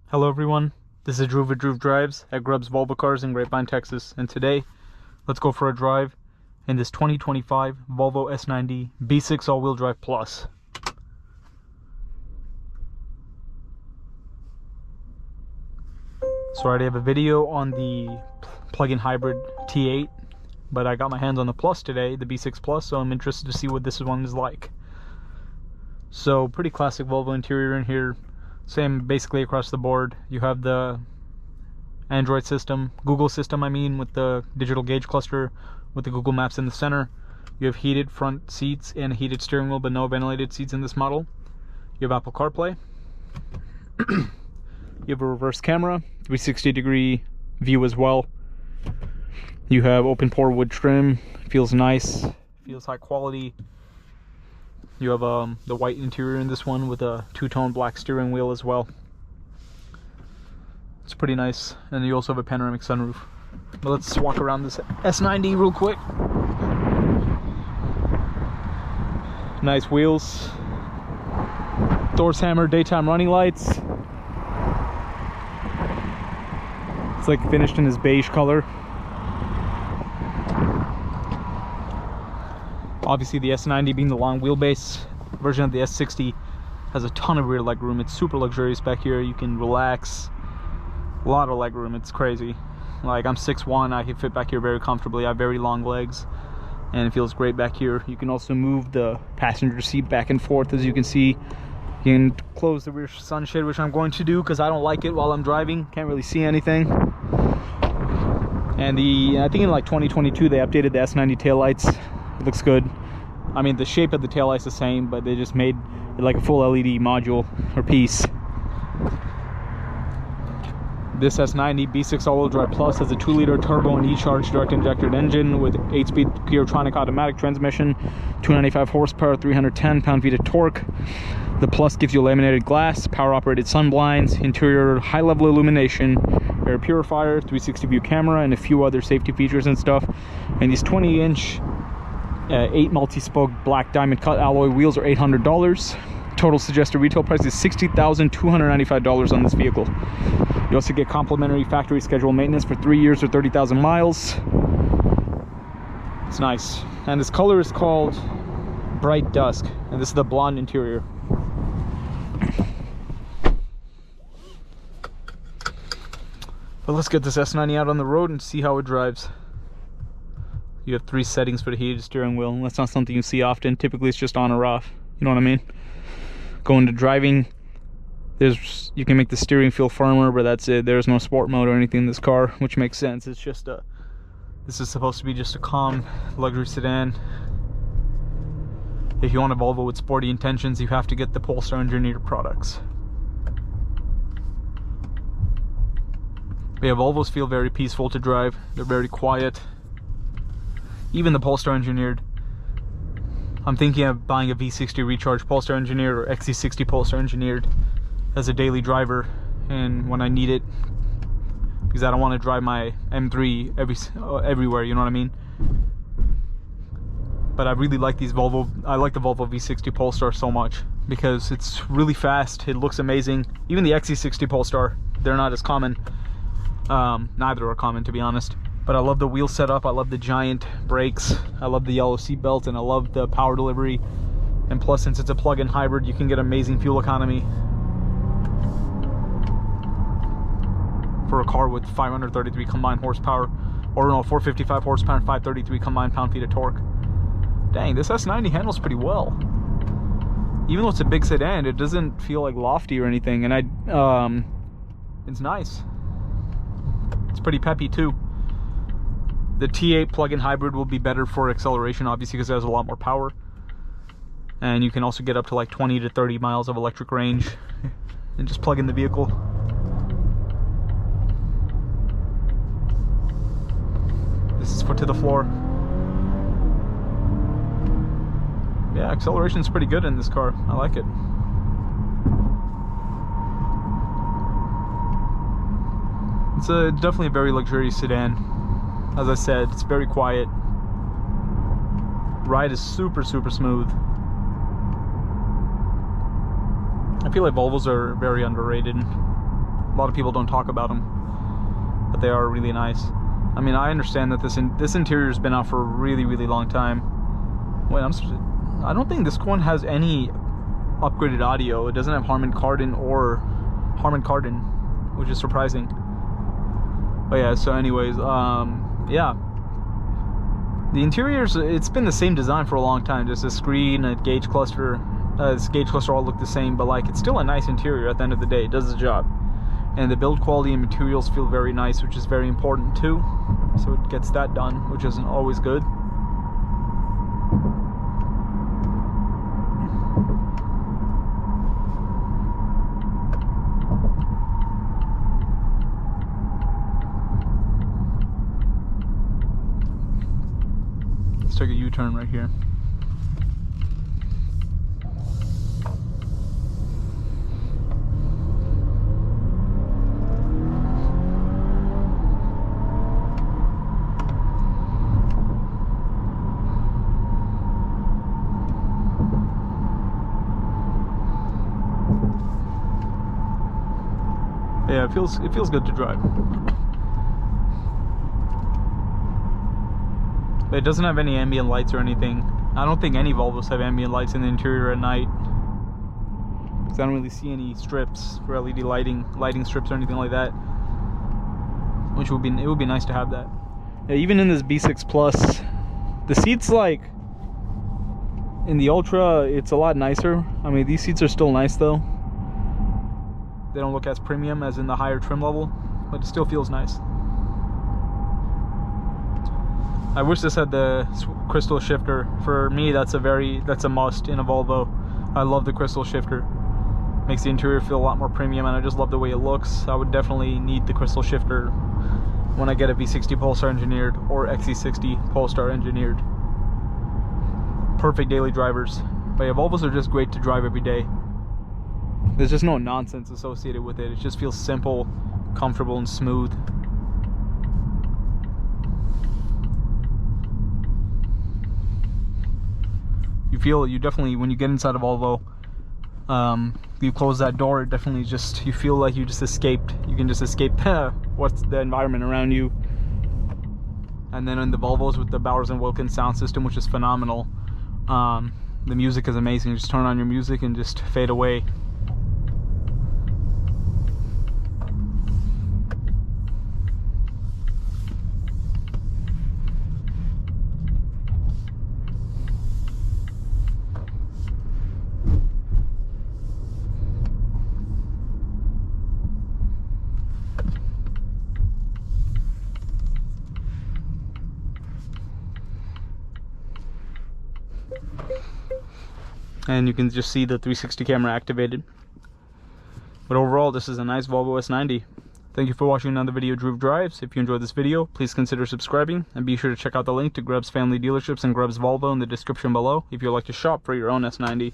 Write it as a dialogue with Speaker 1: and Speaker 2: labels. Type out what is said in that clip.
Speaker 1: Hello everyone, this is Drew with Drew Drives at Grubbs Volvo Cars in Grapevine, Texas, and today let's go for a drive in this 2025 Volvo S90 B6 all-wheel drive plus. So I already have a video on the plug-in hybrid T8, but I got my hands on the Plus today, the B6 Plus, so I'm interested to see what this one is like. So pretty classic Volvo interior in here. Same basically across the board. You have the Android system, Google system I mean, with the digital gauge cluster with the Google Maps in the center. You have heated front seats and a heated steering wheel, but no ventilated seats in this model. You have Apple CarPlay. You have a reverse camera, 360-degree view as well. You have open pore wood trim, feels nice, feels high quality. You have the white interior in this one with a two-tone black steering wheel as well. It's pretty nice, and you also have a panoramic sunroof. But let's walk around this S90 real quick. Nice wheels. Doors hammer, daytime running lights. It's like finished in this beige color. Obviously the S90 being the long wheelbase version of the S60 has a ton of rear leg room. It's super luxurious back here. You can relax. A lot of leg room. It's crazy. Like, I'm 6'1", I can fit back here very comfortably. I have very long legs and it feels great back here. You can also move the passenger seat back and forth, as you can see. You can close the rear sunshade, which I'm going to do because I don't like it while I'm driving. Can't really see anything. And I think in like 2022 they updated the S90 taillights. It looks good. I mean, the shape of the taillight's the same, but they just made it like a full LED module or piece. This S90 B6 all-wheel drive plus has a 2-liter turbo and E-charged direct injected engine with 8-speed Geartronic automatic transmission, 295 horsepower, 310 pound-feet of torque. The Plus gives you laminated glass, power-operated sun blinds, interior high-level illumination, air purifier, 360 view camera, and a few other safety features and stuff. And these 20-inch 8 multi-spoke black diamond cut alloy wheels are $800. Total suggested retail price is $60,295 on this vehicle. You also get complimentary factory schedule maintenance for 3 years or 30,000 miles. It's nice. And this color is called Bright Dusk, and this is the blonde interior. But let's get this S90 out on the road and see how it drives. You have 3 settings for the heated steering wheel, and that's not something you see often. Typically it's just on or off, you know what I mean? Going to driving, you can make the steering feel firmer, but that's it. There's no sport mode or anything in this car, which makes sense. It's just this is supposed to be just a calm luxury sedan. If you want a Volvo with sporty intentions, you have to get the Polestar engineered products. But yeah, Volvos feel very peaceful to drive. They're very quiet. Even the Polestar engineered. I'm thinking of buying a V60 recharged Polestar engineered or XC60 Polestar engineered as a daily driver, and when I need it, because I don't want to drive my M3 everywhere, you know what I mean? But I really like these Volvo. I like the Volvo V60 Polestar so much because it's really fast. It looks amazing. Even the XC60 Polestar, they're not as common. Neither are common, to be honest. But I love the wheel setup, I love the giant brakes, I love the yellow seat belt, and I love the power delivery. And plus, since it's a plug-in hybrid, you can get amazing fuel economy for a car with 533 combined horsepower, or no, 455 horsepower and 533 combined pound-feet of torque. Dang, this S90 handles pretty well. Even though it's a big sedan, it doesn't feel like lofty or anything, and it's nice. It's pretty peppy too. The T8 plug-in hybrid will be better for acceleration, obviously, because it has a lot more power. And you can also get up to like 20 to 30 miles of electric range and just plug in the vehicle. This is foot to the floor. Yeah, acceleration is pretty good in this car. I like it. It's definitely a very luxurious sedan. As I said, it's very quiet. Ride is super smooth. I feel like Volvos are very underrated. lot of people don't talk about them, but they are really nice. I mean, I understand that this interior has been out for a really, really long time. Wait, I don't think this one has any upgraded audio. It doesn't have Harman Kardon, which is surprising. But yeah, so anyways, yeah. The interiors, it's been the same design for a long time. Just a screen, a gauge cluster. This gauge cluster all look the same, but like it's still a nice interior at the end of the day. It does the job. And the build quality and materials feel very nice, which is very important too. So it gets that done, which isn't always good. Let's take a U-turn right here. Yeah, it feels good to drive. But it doesn't have any ambient lights or anything. I don't think any Volvos have ambient lights in the interior at night, because I don't really see any strips for LED lighting strips or anything like that. Which would be, it would be nice to have that. Yeah, even in this B6 Plus, the seats, like in the Ultra, it's a lot nicer. I mean, these seats are still nice though. They don't look as premium as in the higher trim level, but it still feels nice. I wish this had the crystal shifter. For me, that's a must in a Volvo. I love the crystal shifter. Makes the interior feel a lot more premium, and I just love the way it looks. I would definitely need the crystal shifter when I get a V60 Polestar engineered or XC60 Polestar engineered. Perfect daily drivers. But yeah, Volvos are just great to drive every day. There's just no nonsense associated with it. It just feels simple, comfortable, and smooth. You definitely, when you get inside a Volvo, you close that door, it definitely just, you feel like you just escaped. You can just escape what's the environment around you. And then in the Volvos with the Bowers & Wilkins sound system, which is phenomenal, the music is amazing. You just turn on your music and just fade away. And you can just see the 360 camera activated. But overall, this is a nice Volvo S90. Thank you for watching another video of Drew Drives. If you enjoyed this video, please consider subscribing, and be sure to check out the link to Grubbs Family Dealerships and Grubbs Volvo in the description below if you'd like to shop for your own S90.